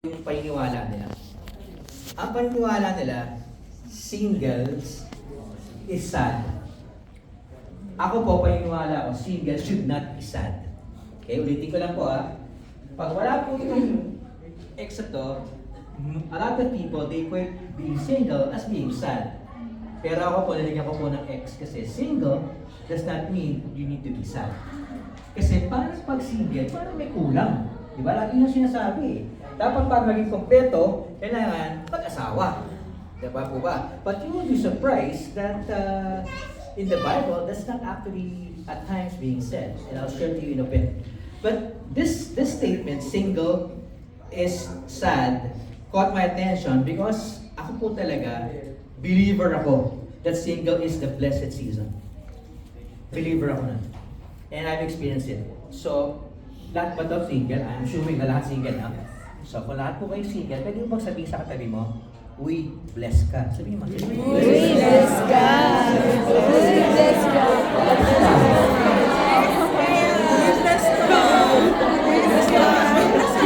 yung paniniwala nila. Ang paniniwala nila, singles is sad. Ako po, paniniwala ko, single should not be sad. Okay, ulitin ko lang po Pag wala po itong ex na to, a lot of people, they equate being single as being sad. Pero ako po, nalagyan ko po ng ex kasi single does not mean you need to be sad. Kasi parang pag single, parang may kulang. Diba? Lagi yung sinasabi. Dapat para maging kompleto, kailangan mag-asawa. Diba po ba? But you will be surprised that in the Bible, that's not actually at times being said. And I'll share to you in a bit. But this statement, single is sad, caught my attention because ako po talaga, believer ako that single is the blessed season. Believer ako na. And I've experienced it. So, lahat ba daw single? I'm assuming na lahat single na. So, kung lahat po kayo single, pwede mo bang sabihin sa katabi mo, uy, bless ka. Sabihin mo. Uy, bless ka! Uy, bless ka!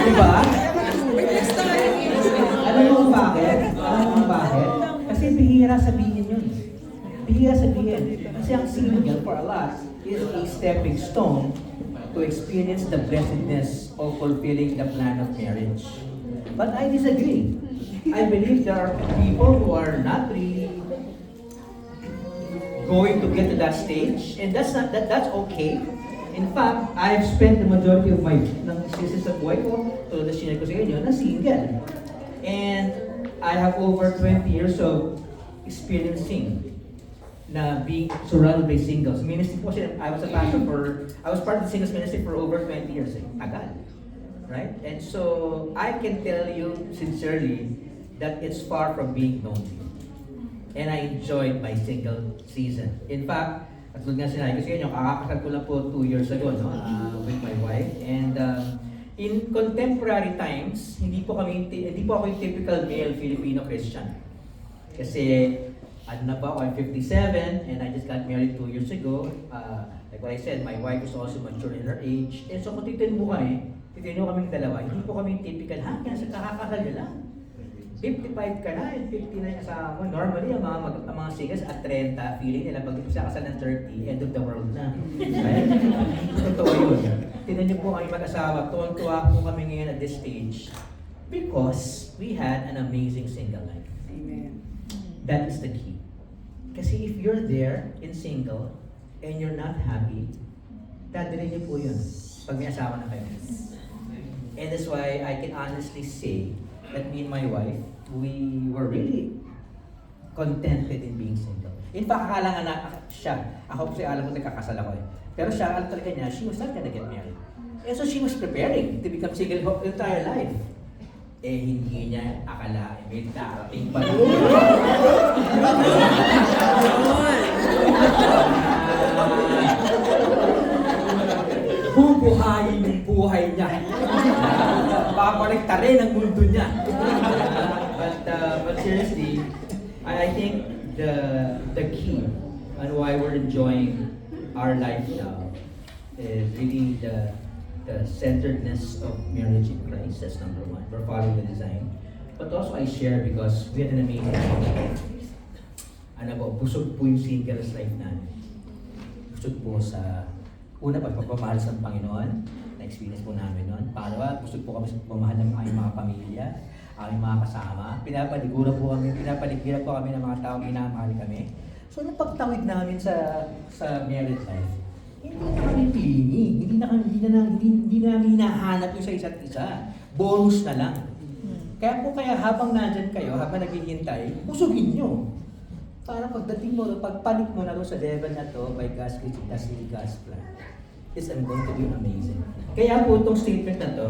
Diba? Alam mo kung bakit? Kasi bihira sabihin yun. Bihira sabihin. Kasi ang single for a lot is a stepping stone to experience the blessedness of fulfilling the plan of marriage. But I disagree. I believe there are people who are not really going to get to that stage, and that's okay. In fact, I've spent the majority of my seasons of buhay ko, tulad na sinare ko sa inyo, na single. And I have over 20 years of experiencing na being surrounded by singles. Ministry po siya, I was part of the singles ministry for over 20 years. Tagal. Right? And so, I can tell you sincerely that it's far from being lonely. And I enjoyed my single season. In fact, at tulad nga sinabi ko sa inyo, kakakasal ko lang po 2 years ago, no? With my wife. And in contemporary times, hindi po ako yung typical male Filipino Christian. Kasi, ano na ba, I'm 57 and I just got married 2 years ago. Like what I said, my wife is also mature in her age. And so kung titin mo kaming dalawa, hindi po kami typical, kaya sa kakakasal nyo lang. 55 ka na and 50 na yung asawa mo. Normally, ang mga singles at 30, feeling nila pag isa kasal ng 30, end of the world na. Right? Totoo yun. Tinan niyo po kami mag-asawa, tuwang-tuwa po kami ngayon at this stage because we had an amazing single life. Amen. That is the key. Kasi if you're there in single and you're not happy, dadalhin niyo po yun pag may asawa na kayo. And that's why I can honestly say that me and my wife, we were really contented in being single. In fact, akala nga na siya, ako kasi alam ko nagkakasal ako pero siya, alam talaga niya, she was not gonna get married. And so she was preparing to become single her entire life. Hindi niya akala, may darating pa rin. Bubuhayin yung buhay niya. Paparekta rin ang mundo niya. But seriously, I think the key on why we're enjoying our life now is really the centeredness of marriage in Christ. That's number one. We're following the design. But also I share because we had an amazing life. Busog po yung singles life namin. Busog po sa una, pagpapamahal sa Panginoon. Na-experience po namin noon. Pangalawa, busog po kami sa pagmamahal ng aming mga pamilya, aming mga kasama. Pinapaligiran po kami ng mga taong minamahal kami. So, nung pagtawid namin sa married life, hindi na kami clingy. Hindi namin hinahanap yung sa isa't isa. Bonus na lang. Kaya habang nandyan kayo, habang naghihintay, busugin nyo. Para pagdating mo, pagpanik mo na doon sa level na to, by God's grace, that's really God's plan. It's going to be amazing. Kaya po itong statement na to,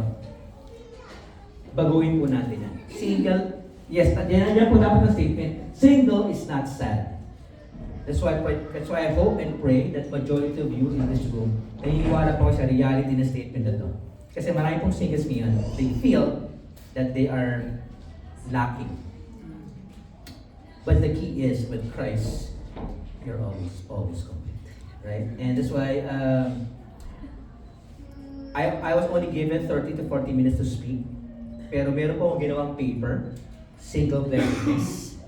baguhin po natin yan. Single, yes, yan po dapat ang statement. Single is not sad. That's why I hope and pray that majority of you in this room, naniniwala po sa reality na statement na to. Kasi marami pong singles ngayon, they feel that they are lacking. But the key is, with Christ, you're always complete. Right? And that's why I was only given 30 to 40 minutes to speak. Pero meron po akong ginawang paper, single blessedness.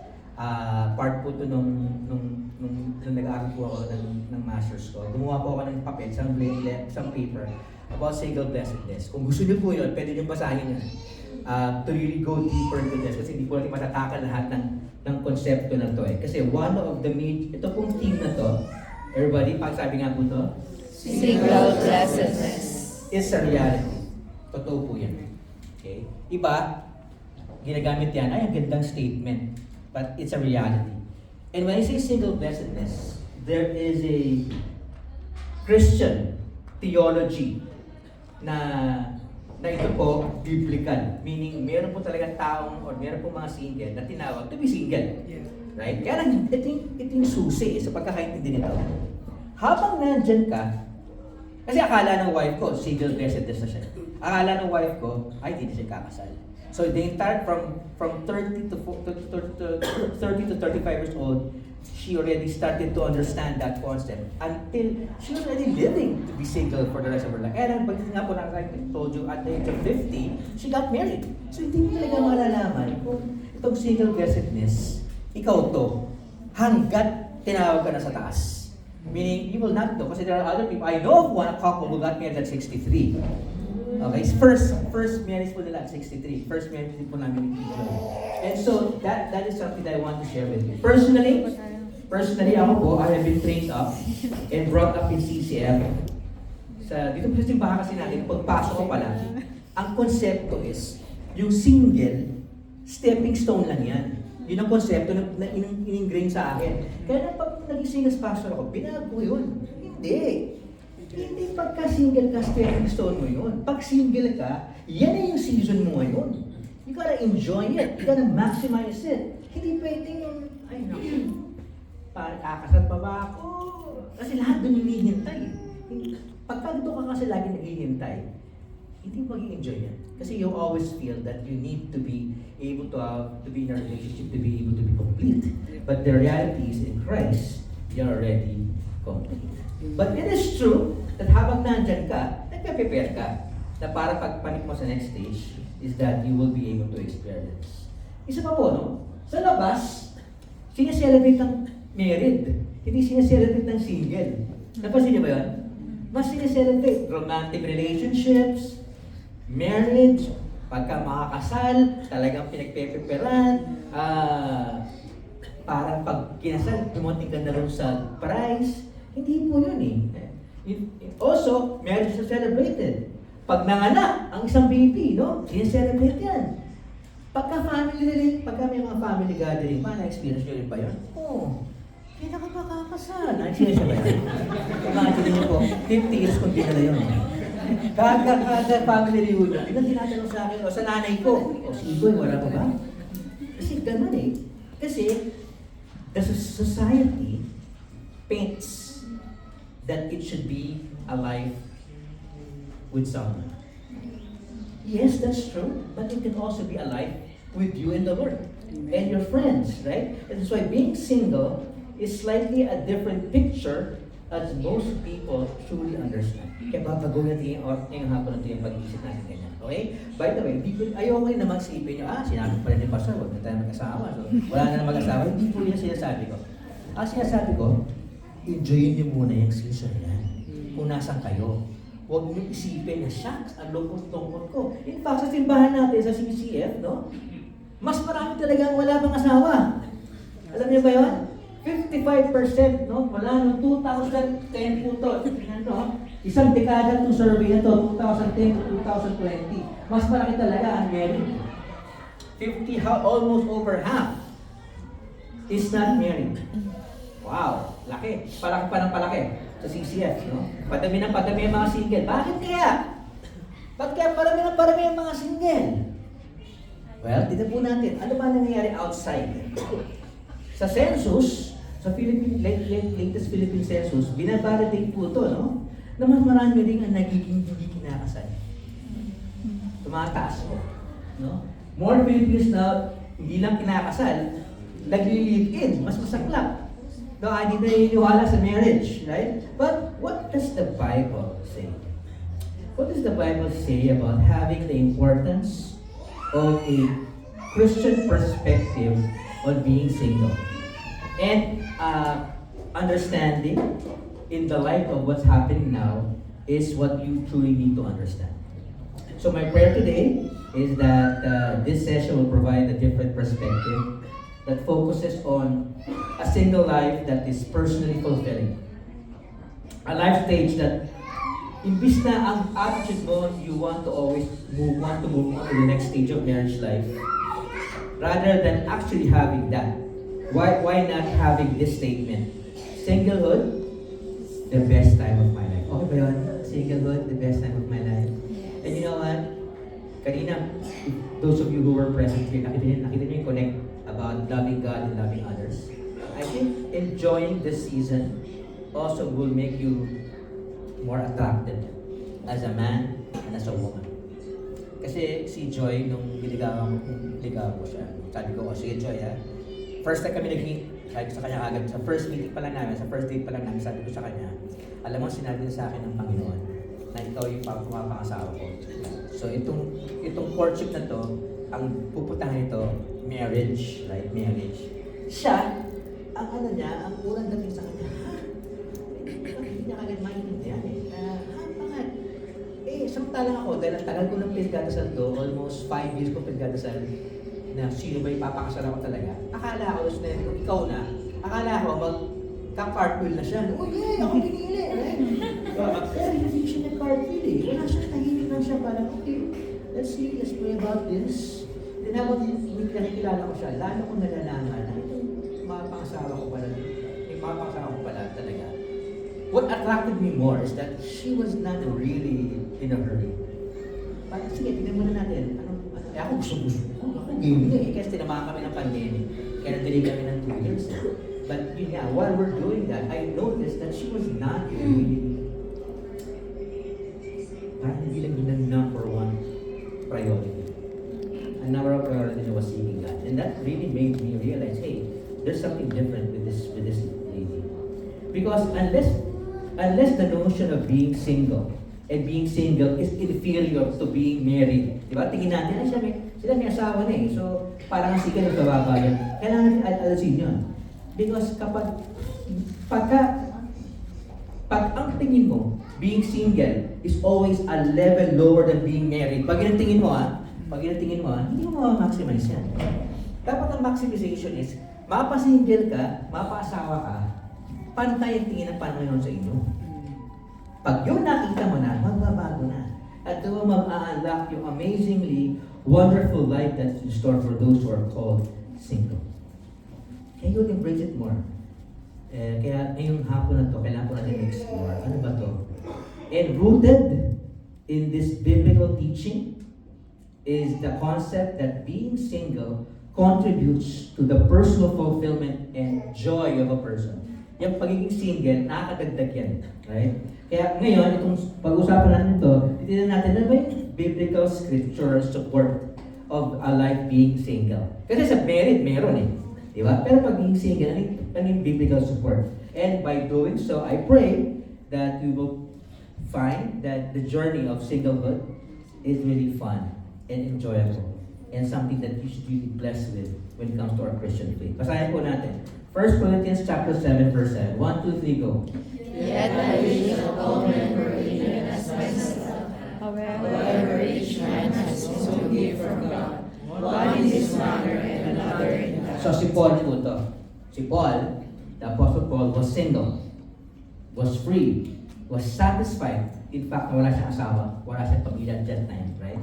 Part po ito nung nag-aaral po ako ng master's ko. Gumawa po ako ng papel, isang paper about single blessedness. Kung gusto niyo po yun, pwede niyo basahin yan. To really go deeper into this, kasi hindi po natin matatakal lahat ng konsepto na to eh. Kasi one of the ito pong theme na to, everybody, pagsabi nga po to, Single blessedness. is a reality. Totoo po yan. Okay? Iba, ginagamit yan, ay ang gandang statement, but it's a reality. And when I say single blessedness, there is a Christian theology na ito po biblical, meaning meron po talagang taong or meron po mga single na tinawag to be single. Right? Kaya lang, ito yung susi sa pagkakaintindi nito. Habang nandyan ka, kasi akala ng wife ko, single blessedness na siya. Akala ng wife ko, ay, hindi siya kakasal. So the entire, from 30 to 35 years old, she already started to understand that concept until she was already living to be single for the rest of her life. Kaya pag nga po like I told you, at the age of 50, she got married. So hindi mo talaga malalaman kung itong single blessedness, ikaw to, hanggat tinawag ka na sa taas. Meaning, you will not know, kasi there are other people. I know of one couple who got married at 63. Okay, first marriage po nila at 63. First marriage po namin ni Joy. And so, that is something that I want to share with you. Personally, ako po, I have been trained up and brought up in CCF. Dito po sa simbahan kasi natin, pagpasok ko pala, ang konsepto is, yung single, stepping stone lang yan. Yun ang konsepto na in-ingrain sa akin. Kaya na pag naging singles pastor ako, binago yun. Hindi. Hindi pagka single ka, stepping stone mo yun. Pag single ka, yan na yung season mo ngayon. You gotta enjoy it. You gotta maximize it. Hindi pwedeng yung, ay naku, parang kakasal pa ba ako? Kasi lahat doon yung hinihintay. Pagka doon ka kasi lagi naghihintay, hindi mo mag-enjoy yan. Kasi you always feel that you need to be able to be in a relationship to be able to be complete. But the reality is in Christ, you're already complete. But it is true that habang nandyan ka, nagpe-prepare ka na para pagpanik mo sa next stage is that you will be able to experience. Isa pa po, no? Sa labas, sineselebrate ng married. Hindi sineselebrate ng single. Napansin niyo ba yun? Mas sineselebrate romantic relationships, marriage, pagka makakasal, talagang pinagpe-preparan, parang pag kinasal, dumating ka na rin sa prize. Hindi po yun eh. Also, marriage is celebrated. Pag nanganak, ang isang baby, no? Sineselebrate yan. Pagka may mga family gathering, na-experience nyo rin ba yun? Oo. Kaya ka pa kakasal. Na-experience nyo ba yan? Imagine nyo po, 50 years kung di na yun. Kada family reunion, biglang tinatanong sa akin, o sa nanay ko, o si Igoy, wala pa ba? Kasi ganun eh. Kasi, the society paints that it should be a life with someone. Yes, that's true, but it can also be a life with you and the Lord and your friends, right? And that's why being single is slightly a different picture as most people truly understand. Kaya babago natin yung hapon natin yung pag-iisip natin ganyan. Okay? By the way, ayoko rin naman isipin nyo, sinabi pa rin ni Pastor, huwag na tayo mag-asawa. So, wala na mag-asawa. Hindi po yan sinasabi ko. Sinasabi ko, enjoyin nyo muna yung season yan. Kung nasan kayo. Huwag nyo isipin na, shucks, ang lungkot-lungkot ko. In fact, sa simbahan natin, sa CCF, no? Mas marami talagang wala pang asawa. Alam niyo ba yun? 55%, no? Wala no 2010 po to. No? Isang dekada itong survey na to, 2010 to 2020. Mas malaki talaga ang married. Almost over half is not married. Wow, laki. Palaki pa ng palaki sa CCF, no? Padami ang mga single. Bakit kaya? Bakit kaya parami ang mga single? Well, tignan po natin, ano ba nangyayari outside? Sa census, sa latest Philippine census, binavalidate po ito, no? Na mas marami rin ang nagiging hindi kinakasal. Tumataas po, no? More Filipinos na hindi lang kinakasal, nagli-live-in, mas masaklap. No, hindi naniniwala sa marriage, right? But what does the Bible say? What does the Bible say about having the importance of a Christian perspective on being single. And understanding in the light of what's happening now is what you truly need to understand. So my prayer today is that this session will provide a different perspective that focuses on a single life that is personally fulfilling. A life stage that imbis na ang attitude mo, you want to move on to the next stage of marriage life, rather than actually having that. Why not having this statement? Singlehood, the best time of my life. Okay ba yun? Singlehood, the best time of my life. And you know what? Kanina, those of you who were present here, nakita niyo yung connect about loving God and loving others. I think enjoying this season also will make you more attracted as a man and as a woman. Kasi si Joy, nung niligawan ko siya, sabi ko, sige Joy first time kami nag-meet, sabi ko sa kanya agad, sa first meeting pa lang namin, sa first date pa lang namin, sabi ko sa kanya, alam mo, sinabi niya sa akin ng Panginoon, na ikaw yung pumapangasawa ko. So itong courtship na to, ang pupuntahan ito, marriage, right? Marriage. Siya, ang ang unang dating sa kanya, hindi niya kagad maintindihan bakit? Samantalang ako, dahil ang tagal ko ng pinagdadasal to, almost 5 years ko pinagdadasal, na sino ba yung papakasal ako talaga. Akala ko, kung ikaw na, akala ko magka-cartwheel na siya. Oh yeah, ako pinili, right? Pero hindi siya nag-cartwheel Wala siya, tahimik lang siya, parang, okay, let's pray about this. Then habang nakikilala ko siya, lalo ko nalalaman na itong mapapangasawa ko pala talaga. What attracted me more is that she was not really in a hurry. Parang, sige, tignan muna natin. Ako gusto ko. Ako game kasi tinamaan kami ng pandemic. Kaya nadilig kami ng 2 years. But yun nga, while we're doing that, I noticed that she was not really, parang hindi lang yun ang number one priority. A number of priority was seeking God. And that really made me realize, hey, there's something different with this lady. Because unless the notion of being single and being single is inferior to being married. Diba? Tingin natin, sila may asawa na So, parang ang sikat ng bababa yan. Kailangan natin alasin yun. Because pag ang tingin mo, being single is always a level lower than being married. Pag yun ang tingin mo, hindi mo ma-maximize yan. Dapat ang maximization is, mapasingle ka, mapaasawa ka, pantay ang tingin ng Panginoon sa inyo. Pag yun nakita mo na, magbabago na. At doon mag-a-unlock yung amazingly wonderful life that's in store for those who are called single. Kaya yun, embrace it more. Kaya ngayong hapon na to, kailangan ko natin explore. Ano ba to? And rooted in this biblical teaching is the concept that being single contributes to the personal fulfillment and joy of a person. Yung pagiging single, nakakadagdag yan. Right? Kaya ngayon, itong pag-usapan natin ito, titignan natin na ba yung biblical scripture support of a life being single. Kasi sa married, meron Diba? Pero pagiging single, ano yung biblical support? And by doing so, I pray that we will find that the journey of singlehood is really fun and enjoyable and something that you should be blessed with when it comes to our Christian faith. Basahin po natin. 1 Corinthians chapter 7, verse 7. 1, 2, 3, go. Yet I wish that all men were even as myself. However, each man has his own gift from God, one in this manner and another in that. So si Paul po to. Si Paul, the Apostle Paul, was single, was free, was satisfied. In fact, wala siyang asawa, wala siyang pamilya at that time, right?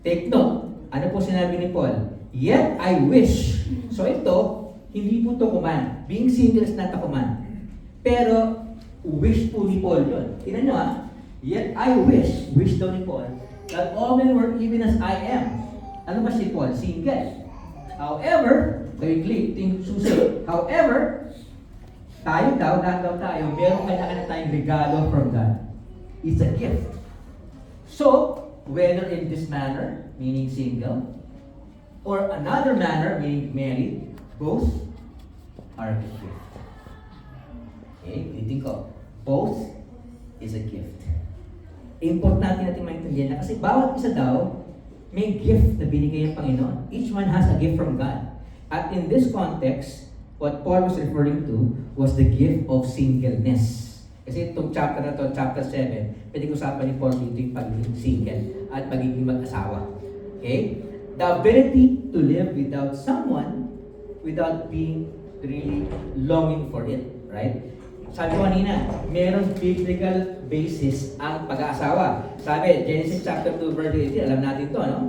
Take note, ano po sinabi ni Paul? Yet I wish. So ito, hindi po to command. Being single is not a command. Pero, wish po ni Paul yun. Tingnan nyo Yet I wish daw ni Paul, that all men were even as I am. Ano ba si Paul? Single. However, however, lahat daw tayo, meron kanya tayong regalo from God. It's a gift. So, whether in this manner, meaning single, or another manner, meaning married, both are a gift. Okay, ulitin ko. Both is a gift. Importante natin maintindihan na kasi bawat isa daw may gift na binigay ng Panginoon. Each one has a gift from God. At in this context, what Paul was referring to was the gift of singleness. Kasi itong chapter na to, chapter 7, pwede usapan ni Paul dito yung pagiging single at pagiging mag-asawa. Okay? The ability to live without someone without being really longing for it. Right? Sabi ko kanina, merong biblical basis ang pag-aasawa. Sabi, Genesis chapter 2 verse 18, alam natin to, no?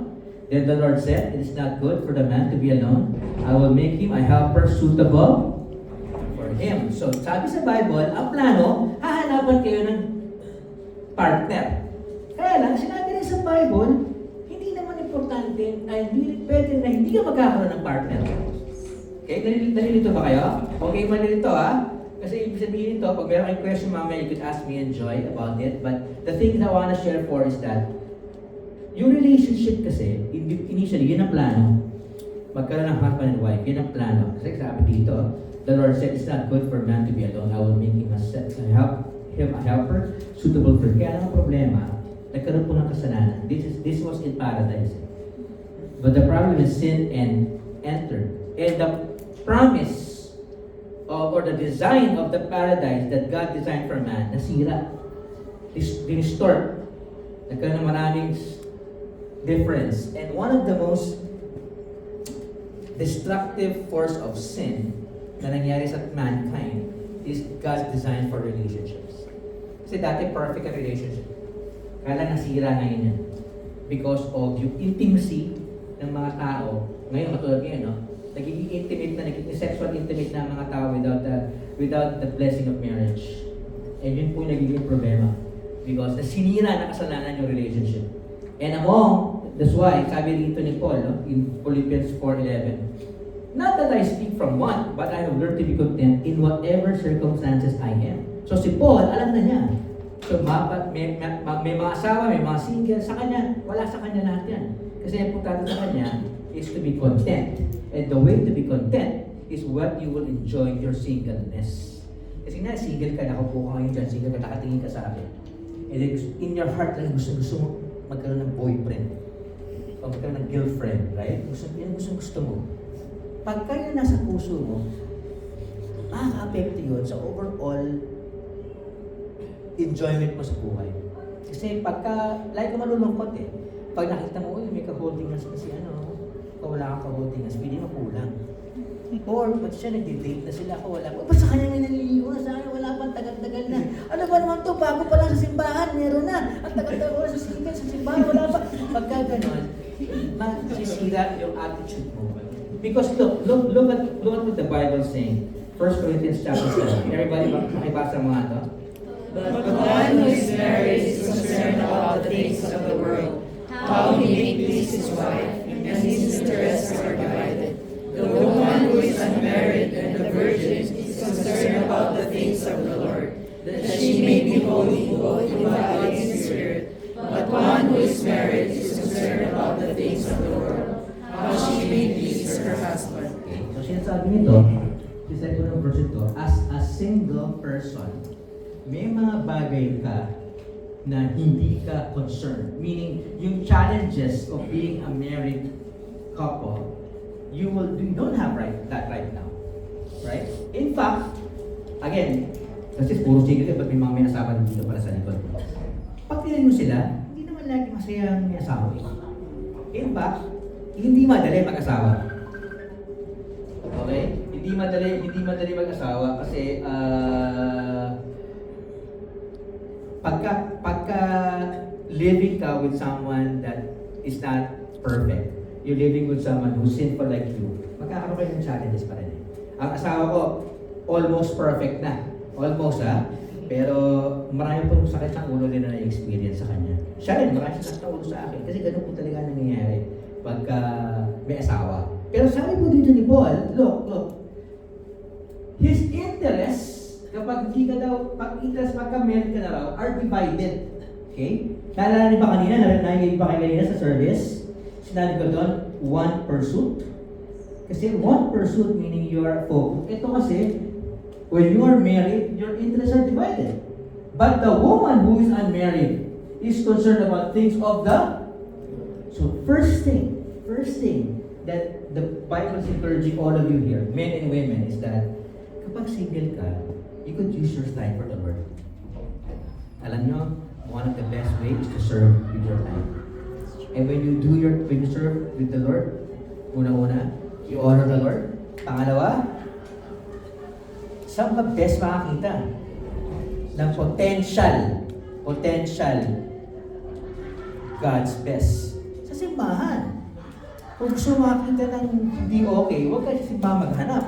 Then the Lord said, "It is not good for the man to be alone. I will make him a helper suitable for him." So, sabi sa Bible, ang plano, hahanapan kayo ng partner. Kaya lang, sinabi rin sa Bible, hindi naman importante, hindi pwede na hindi ka magkakaroon ng partner. Okay, nalilito ba kayo? Okay, malilito Kasi ibig sabihin nito, pag meron kayong question mamaya, you could ask me and Joy about it. But the thing that I want to share for is that yung relationship kasi, initially, yun ang plano. Magkaroon ng husband and wife, yun ang plano. Kasi sabi dito, the Lord said, "It's not good for man to be alone. I will make him a helper suitable for him." Kaya ang problema, nagkaroon po ng kasalanan. This was in paradise. But the problem is sin and entered. And the promise or the design of the paradise that God designed for man, nasira. Dinistort. Nagkaroon ng maraming difference. And one of the most destructive force of sin na nangyari sa mankind is God's design for relationships. Kasi dati perfect ang relationship. Kaya lang nasira ngayon yan. Because of yung intimacy ng mga tao. Ngayon, katulad ngayon, no? Nagiging intimate na, nagiging sexual intimate na ang mga tao without the blessing of marriage. And yun po yung nagiging problema. Because nasinira na kasalanan yung relationship. And that's why, sabi rito ni Paul, no, in Philippians 4:11, "Not that I speak from one, but I have learned to be content in whatever circumstances I am." So si Paul, alam na niya. So may mga asawa, may mga single, sa kanya, wala sa kanya lahat yan. Kasi ang importante sa kanya is to be content. And the way to be content is what you will enjoy your singleness. Kasi na, single ka, nakaupo ka ngayon dyan, single ka, nakatingin ka sa akin. And then, in your heart, gusto mo magkaroon ng boyfriend. O magkaroon ng girlfriend, right? Gusto mo. Pagka yun nasa puso mo, makaka-apekto yun sa overall enjoyment mo sa buhay. Kasi pagka, like ka malulungkot pag nakita mo, may ka-holding hands kasi wala kang ka-holding hands, pili mo kulang. Or, ba't siya nag-date na sila, wala pa. Ba't sa kanya may naliliwa? Sa akin, wala pang tagal-tagal na. Ano ba naman to? Bago pa lang sa simbahan, meron na. Ang tagal-tagal wala sa simbahan, wala pa. Pagka ganon, masisira yung attitude mo. Because look what the Bible is saying. 1 Corinthians chapter 7. Everybody, makibasa mga ito? But the one who is married is concerned about the things of the world, how he may please his wife, and his interests are divided. The woman who is unmarried and the virgin is concerned about the things of the Lord, that she may be holy both in body and spirit. But one who is married is concerned about the things of the world, how she may please her husband. So sinasabi nito, sinasabi ko ng verse ito, as a single person, may mga bagay ka na hindi ka concerned. Meaning, yung challenges of being a married couple, you don't have that right now. Right? In fact, again, kasi puro single ba't may asawa dito pala sa likod. Pag tingnan mo sila, hindi naman lagi masaya ang may asawa. In fact, hindi madali mag-asawa. Okay? Hindi madali mag-asawa kasi pagka living ka with someone that is not perfect, you're living with someone who's sinful like you, magkakaroon kayo ng challenges pa rin. Ang asawa ko, almost perfect na. Almost pero marami po sakit ng ulo din na na-experience sa kanya. Siya rin, marami sakit ng ulo sa akin. Kasi ganun po talaga nangyayari pagka may asawa. Pero sabi po dito ni Paul, look. His interests, kapag hindi ka daw, pagka-married ka na raw, are divided. Okay? Naalala niyo ba kanina, narinig ba kayo kanina sa service? Sinabi ko doon, one pursuit. Kasi one pursuit meaning you are focused. Ito kasi, when you are married, your interests are divided. But the woman who is unmarried is concerned about things of the So first thing that the Bible is encouraging all of you here, men and women, is that kapag single ka, you could use your time for the Lord. Alam nyo, one of the best ways is to serve with your time. And when you serve with the Lord, una-una, you honor the Lord. Pangalawa, saan ka best makakita ng potential God's best? Sa simbahan. Kung gusto mo makakita ng hindi okay, huwag ka sa simbahan maghanap.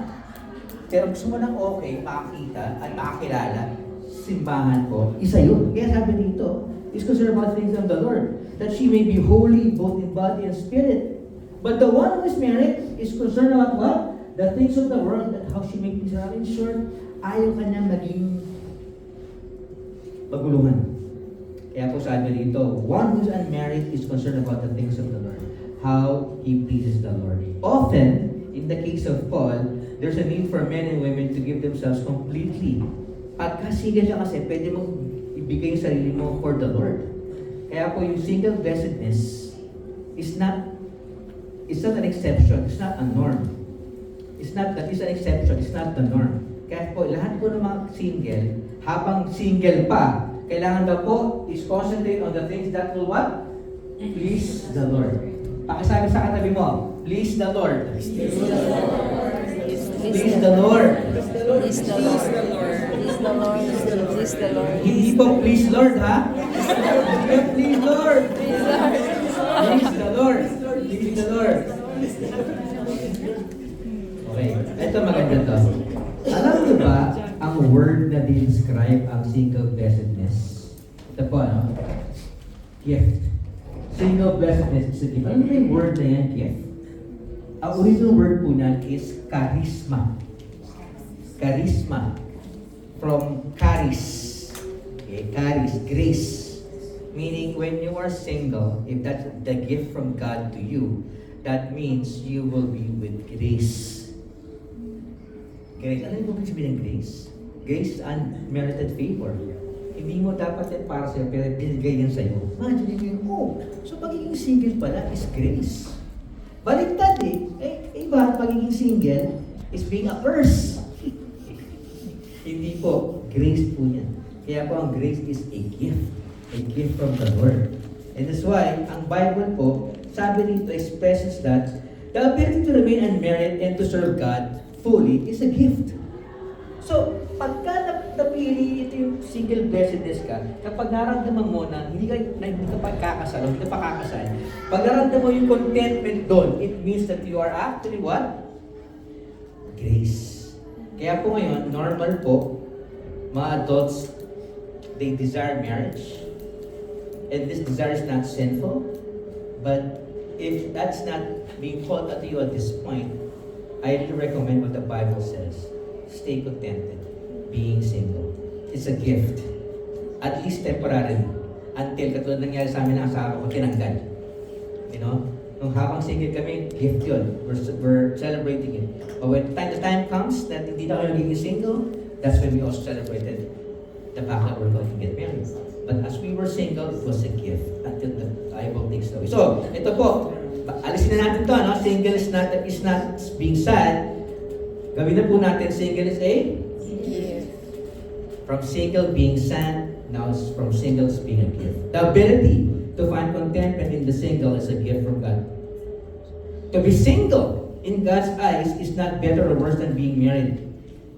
Pero gusto mo ng okay, makakita at makakilala, simbahan ko, isa yun. Kaya sabi dito, is concerned about things of the Lord, that she may be holy both in body and spirit. But the one who is married is concerned about what? The things of the world, that how she may peace. In short, ayaw kanyang maging maguluhan. Kaya po sabi dito, one who is unmarried is concerned about the things of the Lord, how he pleases the Lord. Often, in the case of Paul, there's a need for men and women to give themselves completely. Pagka single ka kasi, pwede mong ibigay yung sarili mo for the Lord. Kaya po yung single blessedness is not an exception, it's not a norm. That is an exception, it's not the norm. Kaya po, lahat po ng mga single, habang single pa, kailangan daw po is concentrate on the things that will what? Please the Lord. Pakisabi sa katabi mo, please the Lord. Please the Lord. Please the Lord. Please the Lord. Please the Lord. Hindi po please Lord, ha? Please Lord. Please the Lord. Please the Lord. Okay, ito maganda to. Alam niyo ba ang word na describe ang single blessedness? Ito po, ano? Gift. Single blessedness is a gift. Ano ba yung word na yan, gift? Ang original word po niyan is charisma. Charisma. From charis. Okay, charis, grace. Meaning, when you are single, if that's the gift from God to you, that means you will be with grace. Grace. Ano yung ibig sabihin ng grace? Grace is unmerited favor. Hindi mo dapat yan para sa'yo, pero binigay yan sa'yo. Imagine yun, so pagiging single pala is grace. Baliktad iba, pagiging single is being a curse. Hindi po, grace po yan. Kaya po ang grace is a gift from the Lord. And that's why, ang Bible po, sabi dito, expresses that the ability to remain unmarried and to serve God fully is a gift. So, pagka napili ito yung single blessedness ka, kapag naramdaman mo na hindi ka pagkakasal, hindi ka pakakasal, pag naramdaman mo yung contentment doon, it means that you are actually what? Grace. Kaya po ngayon, normal po, mga adults, they desire marriage. And this desire is not sinful. But if that's not being taught to you at this point, I really recommend what the Bible says. Stay contented, being single. It's a gift. At least temporarily. Until katulad nangyari sa amin ng asawa ko, tinanggal. You know? Nung habang single kami, gift yun. We're celebrating it. But when the time comes that hindi na kami naging single, that's when we also celebrated the fact that we're going to get married. But as we were single, it was a gift until the Bible takes it away. So, ito po, alisin na natin to, no? Single is not being sad. Gawin na po natin, single is a gift. From single being sad, now it's from singles being a gift. The ability to find contentment in the single is a gift from God. To be single in God's eyes is not better or worse than being married.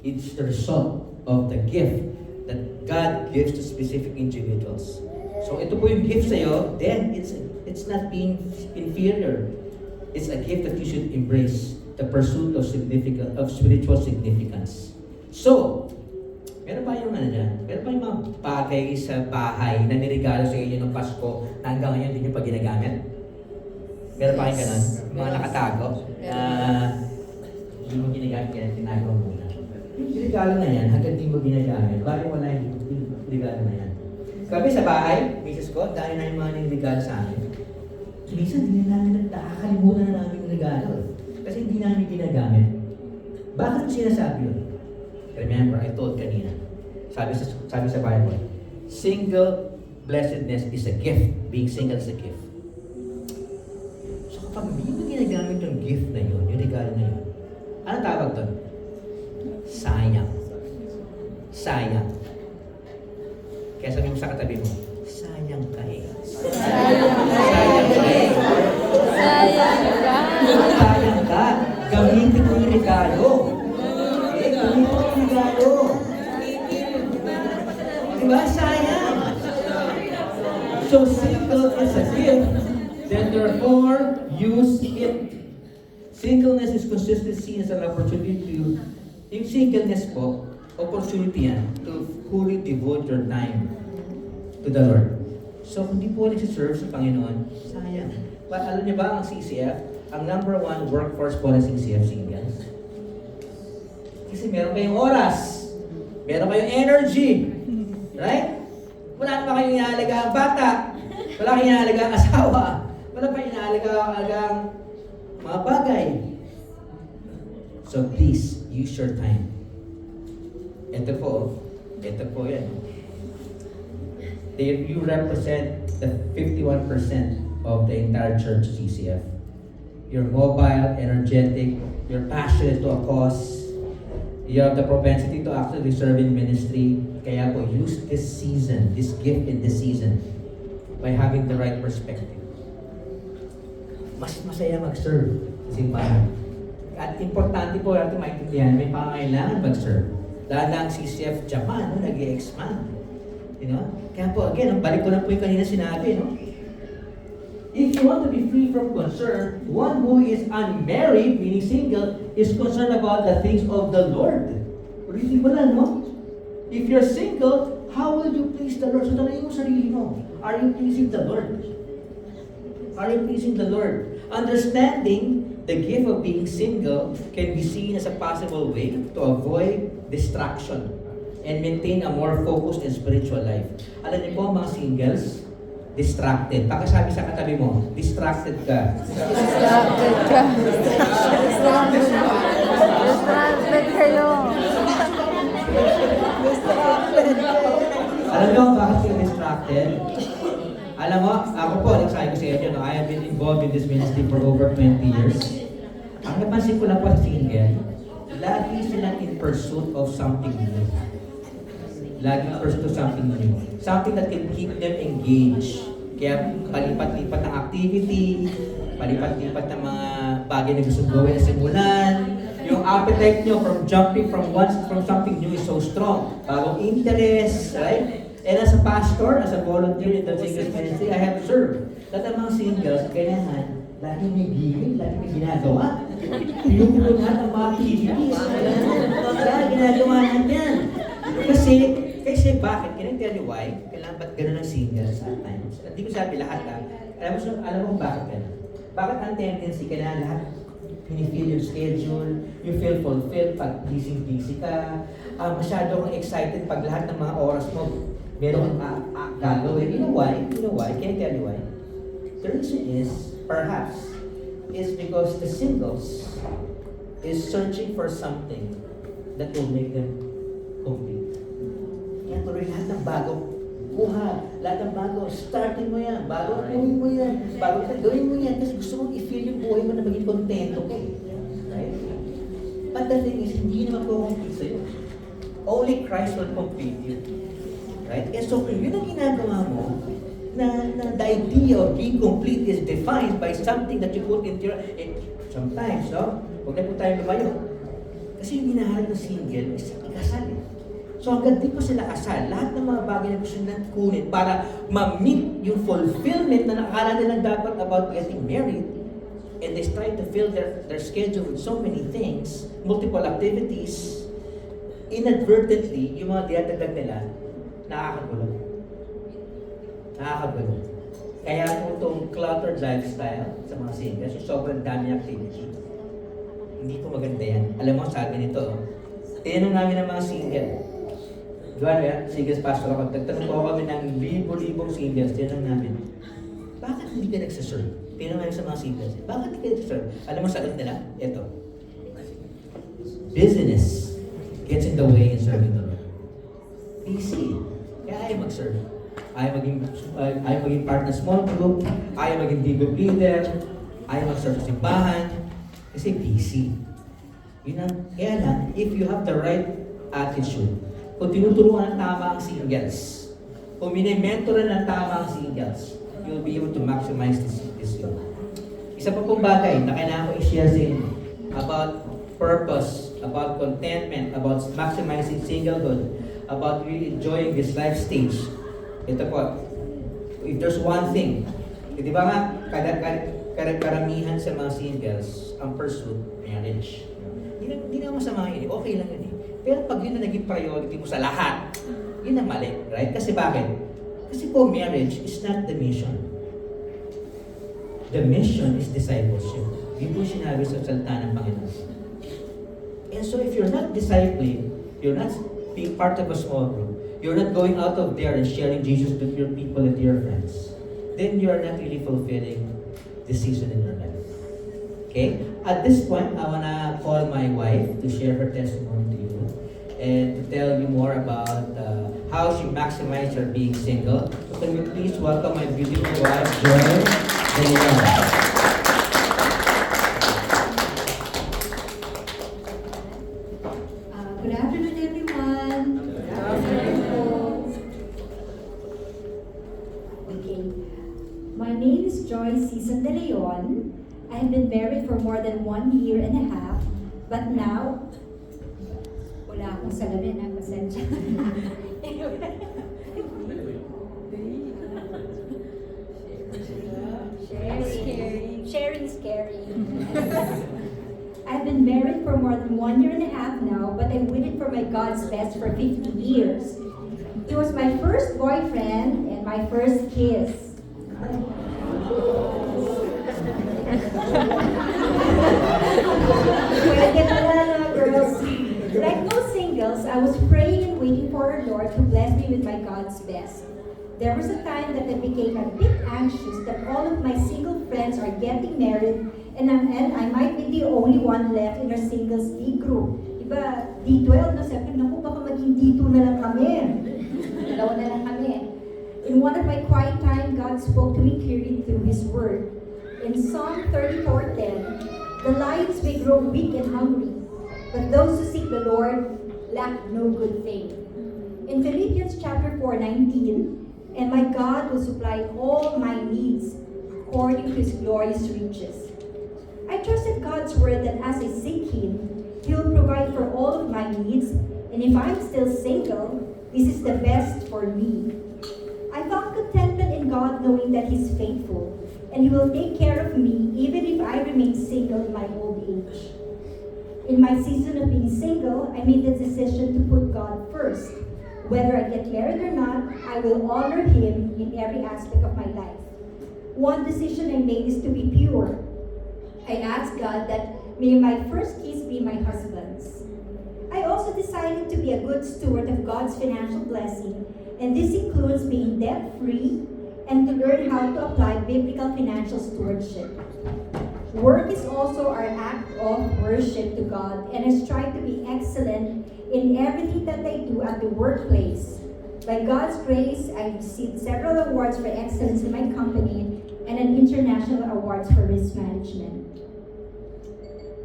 It's the result of the gift that God gives to specific individuals. So ito po yung gift sa'yo, then it's not being inferior. It's a gift that you should embrace, the pursuit of spiritual significance. So, meron pa yung meron pa yung mga bagay sa bahay na niregalo sa inyo ng Pasko na hanggang ngayon hindi nyo pa ginagamit? Meron pa kayong ganun? Mga nakatago na hindi mo ginagamit, kaya tinago mo muna. Yung regalo na yan, hanggang di mo ginagamit, bakit wala yung regalo na yan? Sabi sa bahay, misis ko, dahil na yung mga nilregalo sa amin. Minsan, hindi na namin nakakalimutan na namin yung regalo. Kasi hindi namin ginagamit. Bakit mo sinasabi yun? Remember, I told kanina. Sabi sa Bible, single blessedness is a gift. Being single is a gift. pag hindi mo ginagamit yung gift na yun, yung regalo na yun, ano tawag doon? Sayang. Sayang. Kaya sabi mo sa katabi mo, sayang ka eh. Sayang Sayang ka eh. Sayang ka. Sayang ka. Gamitin mo yung regalo. Gamitin mo yung regalo. Diba? Sayang. So, single is a gift, then therefore, use it. Singleness is consistently seen as an opportunity to, yung singleness po, opportunity yan to fully devote your time to the Lord. So, kung di po nagsiserve sa Panginoon, sayang. But alam niyo ba, ang CCF, ang number one workforce po ng CCF singles? Kasi meron kayong oras, meron kayong energy, right? Wala naman kayong inaalaga ang bata, wala kayong inaalaga ang asawa, wala pa inaalaga ang mga bagay. So please, use your time. Ito po yan. You represent the 51% of the entire church CCF. You're mobile, energetic, you're passionate to a cause, you have the propensity to actually serve in ministry. Kaya po, use this season, this gift in this season, by having the right perspective. Mas masaya mag-serve sa simbahan. At importante po natin maintindihan, may pangangailangan mag-serve. Dahil ang CCF Japan, nag-i-expand. You know? Kaya po, again, balik ko na po yung kanina sinabi, no? If you want to be free from concern, one who is unmarried, meaning single, is concerned about the things of the Lord. Ulitin mo lang, no? If you're single, how will you please the Lord? So, tanongin mo sarili mo, are you pleasing the Lord? Are you pleasing the Lord? Understanding the gift of being single can be seen as a possible way to avoid distraction and maintain a more focused and spiritual life. Alam niyo po, mga singles, distracted. Pagkasabi sa katabi mo, distracted ka. Distracted ka. Distracted kayo. Alam niyo bakit kayo distracted? Alam mo, ako po, nagsabi ko sa inyo, no, I have been involved in this ministry for over 20 years. Ang napansin ko lang po sa single, lagi silang in pursuit of something new. Lagi in pursuit of something new. Something that can keep them engaged. Kaya palipat-lipat ng activity, palipat-lipat ng mga bagay na gusto gawin na simulan. Yung appetite nyo from jumping from something new is so strong. Bagong interest, right? And as a pastor, as a volunteer in the singles ministry, I have served. Lahat ng mga singles, ganyan, lagi may gimmick, lagi may ginagawa. Pinupulo lahat ng mga activities. Kaya ginagawa natin yan. Kasi bakit? Can I tell you why? Kailangan ba't gano'n ang singles at times? Hindi ko sabi lahat ha. Alam mo bakit gano'n? Bakit ang tendency kailangan lahat pinifeel yung schedule, you feel fulfilled pag busy ka, masyado kang excited pag lahat ng mga oras mo meron kang gagawin. You know why? Can I tell you why? The reason is, perhaps, is because the singles is searching for something that will make them complete. Kaya tuloy lahat ng bago, lahat ng bago, starting mo yan, bago gawin mo yan, bago gawin mo yan, kasi gusto mong i-feel yung buhay mo na maging kontento ka eh. Right? But the thing is, hindi naman complete sa'yo. Only Christ will complete you. Right? And so, yun ang ginagawa mo, na the idea of being complete is defined by something that you put into your... sometimes, no? Huwag na po tayo lumayo. Kasi yung hinaharap ng single is ikasal eh. So hanggang di pa sila kasal, lahat ng mga bagay na gusto nilang kunin para ma-meet yung fulfillment na nakakala nilang dapat about getting married, and they try to fill their schedule with so many things, multiple activities, inadvertently, yung mga dinadagdag nila, nakakagulo. Kaya po itong cluttered lifestyle sa mga singles, yung sobrang dami activity, hindi po maganda yan. Alam mo, sabi nito, tinanong namin ng mga single. Diba, singles pastor ako, nagtanong po kami ng libo-libong singles, tinanong namin, bakit hindi ka nagsaserve? Tinanong namin sa mga singles, bakit hindi ka nagsaserve? Alam mo, sagot nila, ito, business gets in the way in serving the Lord. Busy. Kaya ayaw mag-serve. Ayaw maging part ng small group, ayaw maging big group leader, ayaw mag-serve sa simbahan, kasi busy. Kaya lang, if you have the right attitude, kung tinuturuan ng tama ang singles, kung minimentoran ng tama ang singles, you'll be able to maximize this goal. Isa pa pong bagay na kailangan ko i-share sa inyo about purpose, about contentment, about maximizing singlehood, about really enjoying this life stage. Ito po, if there's one thing, di ba nga, karamihan sa mga singles, ang pursuit, marriage. Hindi na masama yun, okay lang yun eh. Pero pag yun na naging priority mo sa lahat, yun ang mali, right? Kasi bakit? Kasi po, marriage is not the mission. The mission is discipleship. Yun po sinabi sa salita ng Panginoon. And so if you're not discipling, you're not being part of a small group, you're not going out of there and sharing Jesus with your people and your friends, then you are not really fulfilling the season in your life. Okay? At this point, I wanna call my wife to share her testimony to you and to tell you more about how she maximized her being single. So can we please welcome my beautiful wife, Joy Daniela. Good afternoon, everyone. Good afternoon. Okay. My name is Joy Season de Leon. I have been married for more than 1 year and a half, but now, wala akong salamin, ha? Pasensya. Sharing scary. I've been married for more than 1 year and a half now, but I waited for my God's best for 50 years. He was my first boyfriend and my first kiss. Pwede pala na, girls. Like most singles, I was praying and waiting for our Lord to bless me with my God's best. There was a time that I became a bit anxious that all of my single friends are getting married and I might be the only one left in our singles D group. Diba, D12 na sabi, naku, baka maging D2 na lang kami. Dalawa na lang kami. In one of my quiet time, God spoke to me clearly through His Word. In Psalm 34:10, the lions may grow weak and hungry, but those who seek the Lord lack no good thing. In Philippians chapter 4:19, and my God will supply all my needs according to His glorious riches. I trusted God's word that as I seek Him, He will provide for all of my needs, and if I'm still single, this is the best for me. I found contentment in God knowing that He's faithful, and He will take care of me even if I remain single in my old age. In my season of being single, I made the decision to put God first. Whether I get married or not, I will honor Him in every aspect of my life. One decision I made is to be pure. I asked God that may my first kiss be my husband's. I also decided to be a good steward of God's financial blessing, and this includes being debt-free and to learn how to apply biblical financial stewardship. Work is also our act of worship to God, and I strive to be excellent in everything that I do at the workplace. By God's grace, I received several awards for excellence in my company and an international awards for risk management.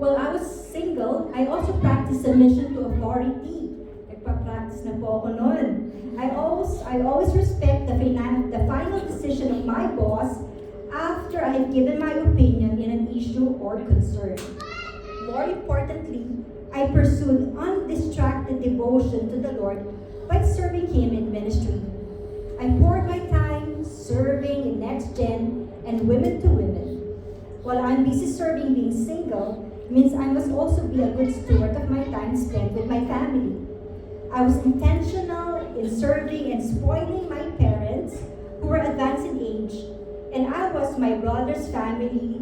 While I was single, I also practiced submission to authority. Nagpa-practice na po ako noon. I always respect the final decision of my boss after I have given my opinion in an issue or concern. More importantly, I pursued undistracted devotion to the Lord by serving Him in ministry. I poured my time serving in Next Gen and Women to Women. While I'm busy serving, being single means I must also be a good steward of my time spent with my family. I was intentional in serving and spoiling my parents who were advanced in age, and I was my brother's family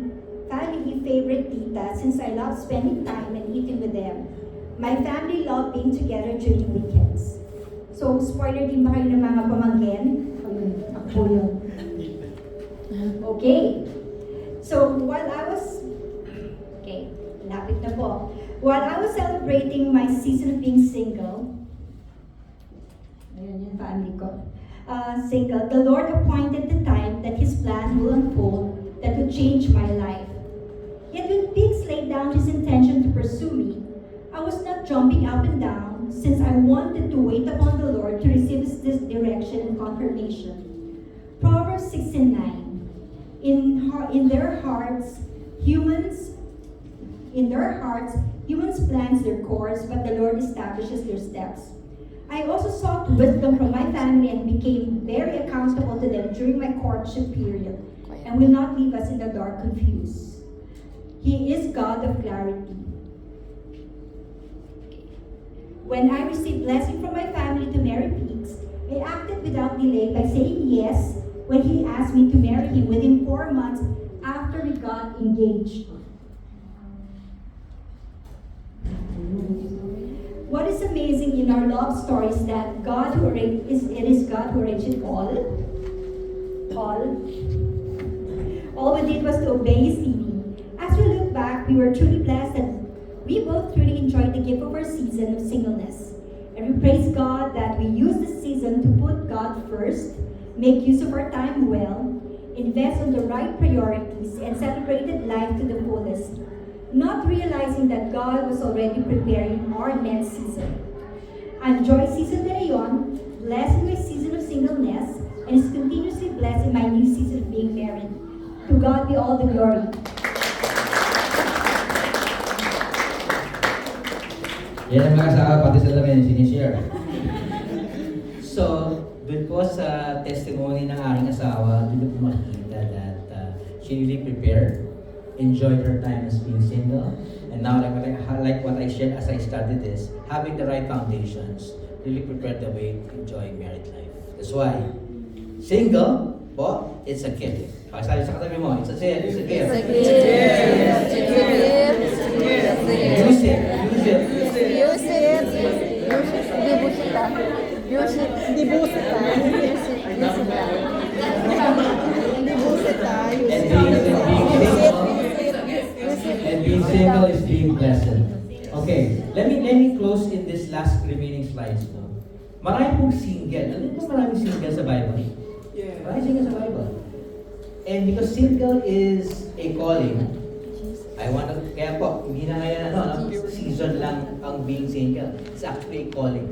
favorite tita since I love spending time and eating with them. My family loved being together during weekends. So, spoiler din ba kayo ng mga pamangkin? Ako yun. Okay. So, lapit na po. While I was celebrating my season of being single, ayun yung family ko, single, the Lord appointed the time that His plan will unfold that would change my life. laid down his intention to pursue me, I was not jumping up and down, since I wanted to wait upon the Lord to receive his direction and confirmation. Proverbs 6:9. In their hearts, humans plans their course, but the Lord establishes their steps. I also sought wisdom from my family and became very accountable to them during my courtship period, and will not leave us in the dark confused. He is God of clarity. When I received blessing from my family to marry Peaks, I acted without delay by saying yes when he asked me to marry him within 4 months after we got engaged. What is amazing in our love story is that it is God who arranged it all. All we did was to obey his leading. As we look back, we were truly blessed and we both truly enjoyed the gift of our season of singleness. And we praise God that we used this season to put God first, make use of our time well, invest on the right priorities, and celebrated life to the fullest, not realizing that God was already preparing our next season. I enjoy season de Leon, blessed in my season of singleness, and is continuously blessed in my new season of being married. To God be all the glory. Yan ang mga asawa, pati sa lamin, sinishare. So, dun po sa testimony ng aking asawa, dun po makikita that she really prepared, enjoyed her time as being single, and now like what I shared as I started this, having the right foundations, really prepared the way to enjoy married life. That's why, single po, it's a gift. Pasabi sa katabi mo, it's a gift. It's a gift. It's a gift. It's a gift. Use it. Use it. Use it. Dibusita. Use it. Dibusita. And being single is being blessed. Okay, let me close in this last remaining slides. No? Marami pong single. Ano po maraming single sa Bible? Maraming single sa Bible. And because single is a calling, kaya po, hindi na ngayon season lang ang being single. It's actually a calling.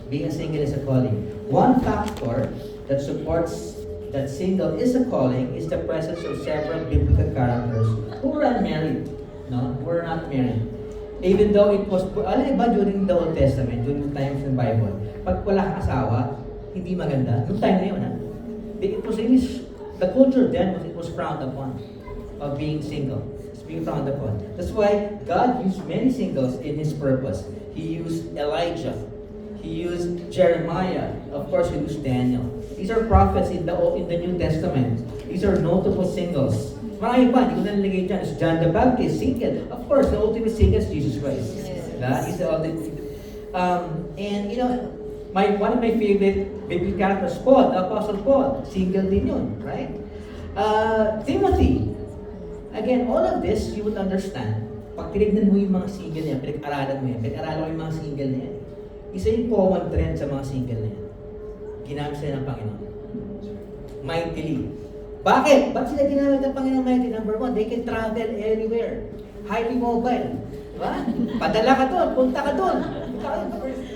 Being a single is a calling. One factor that supports that single is a calling is the presence of several biblical characters who were unmarried, who were not married. Even though it was, alam ba during the Old Testament, during the times ng Bible, pag wala kang asawa, hindi maganda. Noong time na yun, it was really, the culture then was frowned upon of being single. It's being frowned upon. That's why God used many singles in His purpose. He used Elijah. He used Jeremiah. Of course, He used Daniel. These are prophets in the New Testament. These are notable singles. Marami pa, hindi ko na nilagay dyan. It's John the Baptist, single. Of course, the ultimate single is Jesus Christ. That is the ultimate. And one of my favorite biblical characters, Paul, the Apostle Paul, single din yun, right? Timothy. Again, all of this, you would understand. Pag tinignan mo yung mga single niya, pinag-aralan mo yan, pinag-aralan mo yung mga single niya. Isa yung common trend sa mga single na yan. Ginamit sila ng Panginoon. Mightily. Bakit? Ba't sila ginamit ng Panginoon mightily? Number one, they can travel anywhere. Highly mobile. Diba? Padala ka doon, punta ka doon.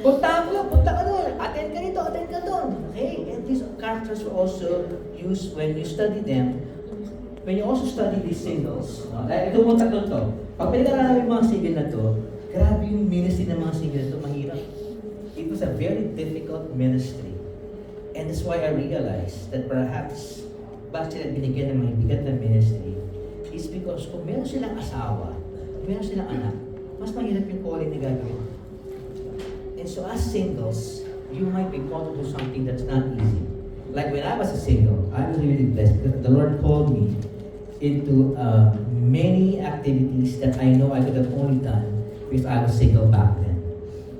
Punta ka doon. Attend ka dito, attend ka doon. Okay? And these characters were also used when you study them. When you also study these singles, like ito mong tatlo to, pag pinag-aralan yung mga single na to, grabe yung ministry ng mga single na to, mahirap. It was a very difficult ministry. And that's why I realized that perhaps bakit sila binigyan ng mga bigat na ministry is because kung meron silang asawa, kung meron silang anak, mas mahirap yung calling na gagawin. And so as singles, you might be called to do something that's not easy. Like when I was a single, I was really blessed because the Lord called me into many activities that I know I could have only done if I was single back then.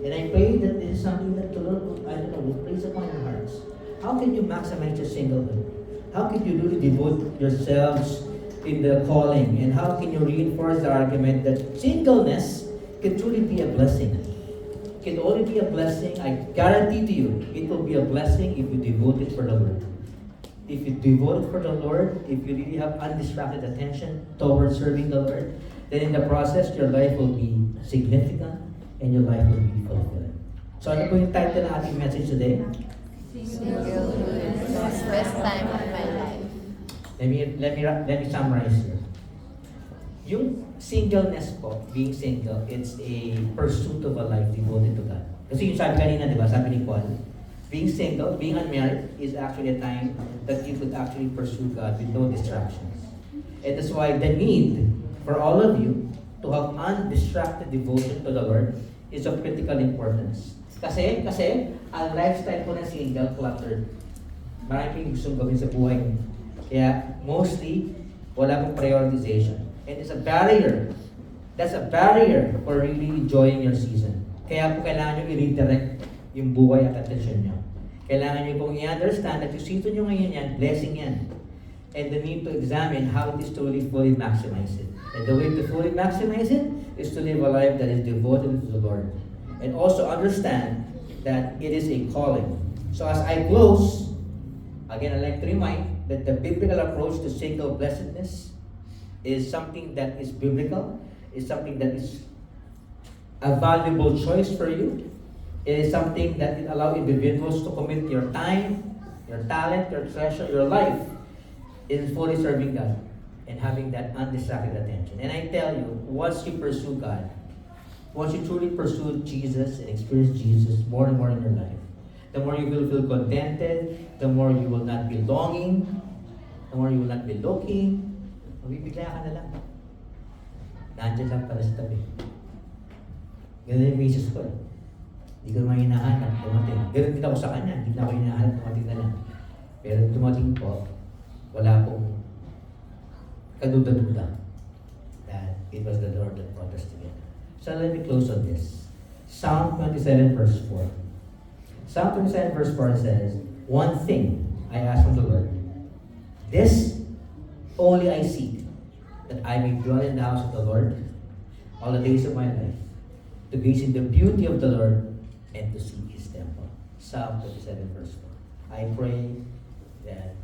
And I pray that this is something that the Lord will place upon your hearts. How can you maximize your singlehood? How can you really devote yourselves in the calling? And how can you reinforce the argument that singleness can truly be a blessing? It can only be a blessing, I guarantee to you, it will be a blessing if you devote it for the Lord. If you devote it for the Lord, if you really have undistracted attention towards serving the Lord, then in the process, your life will be significant and your life will be fulfilled. So ano po yung title ng ating message today? Singlehood was the best time of my life. Let me summarize here. Yung singleness po, being single, it's a pursuit of a life devoted to God. Kasi yung sabi kanina, di ba, sabi ni Paul, being single, being unmarried, is actually a time that you could actually pursue God with no distractions. And that's why the need for all of you to have undistracted devotion to the Lord is of critical importance. Kasi, ang lifestyle po ng single, cluttered. Maraming gustong gawin sa buhay. Kaya, mostly, wala pong prioritization. And it's a barrier. That's a barrier for really enjoying your season. Kaya po kailangan nyo i-redirect yung buhay at attention nyo. Kailangan nyo pong i-understand that yung season nyo ngayon yan, blessing yan. And the need to examine how it is to really fully maximize it. And the way to fully maximize it is to live a life that is devoted to the Lord. And also understand that it is a calling. So as I close, again, I'd like to remind that the biblical approach to single blessedness is something that is biblical, is something that is a valuable choice for you. It is something that will allow individuals to commit your time, your talent, your treasure, your life in fully serving God and having that undistracted attention. And I tell you, once you pursue God, once you truly pursue Jesus and experience Jesus more and more in your life, the more you will feel contented, the more you will not be longing, the more you will not be looking, mabibigla ka na lang. Nandiyan lang pala sa tabi. Ganun yung misis ko. Hindi ko naman hinahanap, dumating. Ganun din ako sa kanya, hindi na ako hinahanap, dumating na lang. Pero dumating po, wala pong kaduda-duda that it was the Lord that brought us together. So let me close on this. Psalm 27 verse 4. Psalm 27 verse 4 says, "One thing I ask from the Lord, this only I seek, that I may dwell in the house of the Lord all the days of my life, to gaze in the beauty of the Lord and to see His temple." Psalm 27 verse 4. I pray that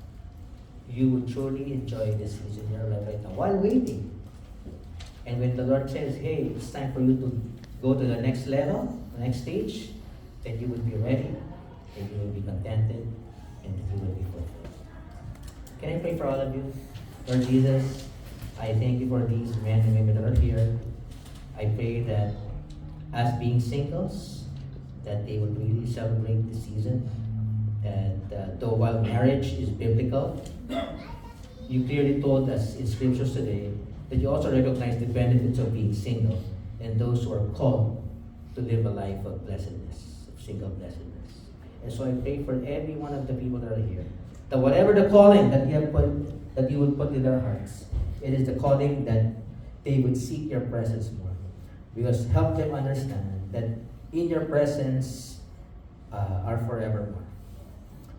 you would truly enjoy this season in your life right now while waiting. And when the Lord says, hey, it's time for you to go to the next level, the next stage, then you would be ready, and you will be contented, and you will be fulfilled. Can I pray for all of you? Lord Jesus, I thank you for these men and women that are here. I pray that as being singles, that they would really celebrate this season. And though while marriage is biblical, you clearly told us in scriptures today that you also recognize the benefits of being single and those who are called to live a life of blessedness, of single blessedness. And so I pray for every one of the people that are here, that whatever the calling that you have put, that you would put in their hearts, it is the calling that they would seek your presence more. Because help them understand that in your presence are forevermore.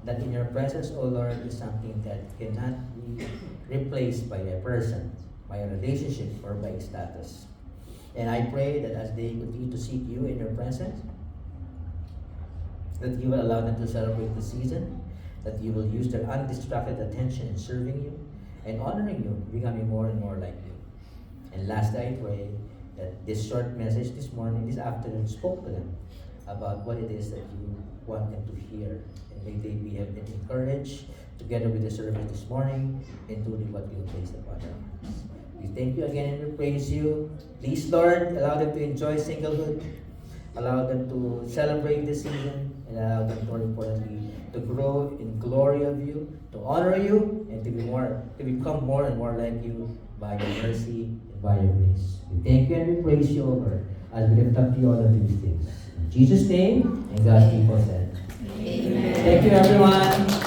That in your presence, O Lord, is something that cannot be replaced by a person, by a relationship, or by a status. And I pray that as they continue to seek you in your presence, that you will allow them to celebrate the season, that you will use their undistracted attention in serving you and honoring you, becoming more and more like you. And last, I pray that this short message this morning, this afternoon, spoke to them about what it is that you want them to hear. And may they be have been encouraged together with the service this morning and truly what you place upon them. We thank you again and we praise you. Please, Lord, allow them to enjoy singlehood. Allow them to celebrate this season and allow them, more importantly, to grow in glory of you, to honor you, and to become more and more like you by your mercy and by your grace. We thank you and we praise you, O Lord, as we lift up to you all of these things. In Jesus' name, and God's people said. Amen. Thank you, everyone.